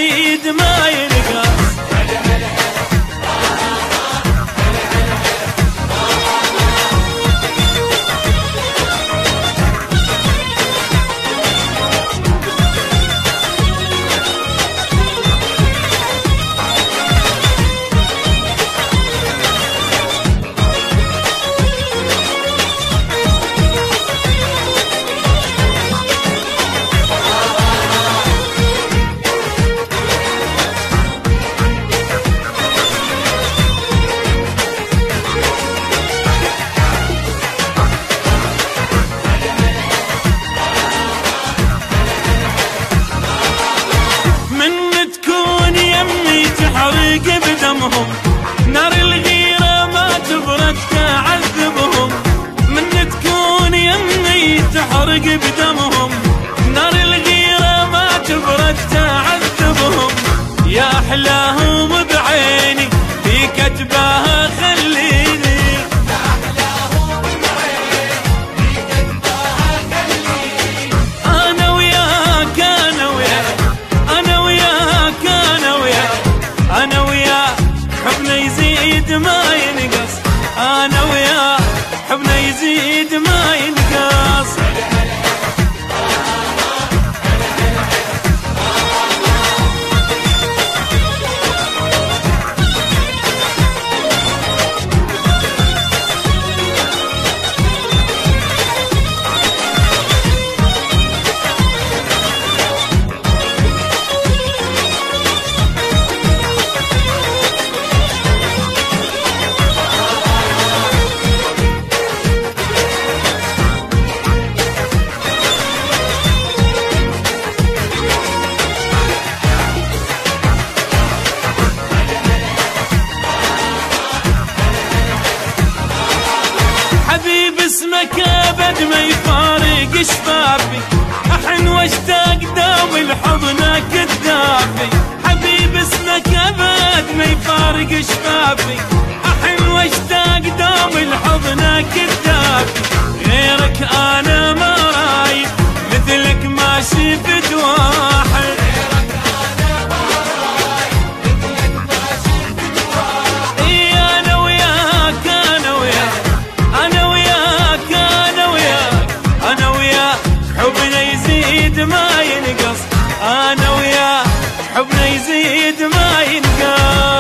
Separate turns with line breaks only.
يزيد ما ينقص. بدمهم نار الغيرة ما تبرد تعذبهم، من تكون يمي تحرق بدمهم، نار الغيرة ما تبرد تعذبهم. يا أحلاهم بعيني في كتبها خليني، يا أحلاهم بعيني في كتبها خليني. أنا وياك أنا وياك أنا وياك أنا وياك أنا وياك حبنا يزيد ما ينقص، أنا وياك حبنا يزيد ما ينقص. حبيب اسمك ابد ما يفارق شفافي، احن واشتاق دوم لحضنك الدافي. حبيب اسمك ابد ما يفارق شفافي، احن واشتاق دوم لحضنك الدافي. غيرك انا ما رايد مثلك ما شفت واحد، ما ينقص. أنا وياك حبنا يزيد ما ينقص.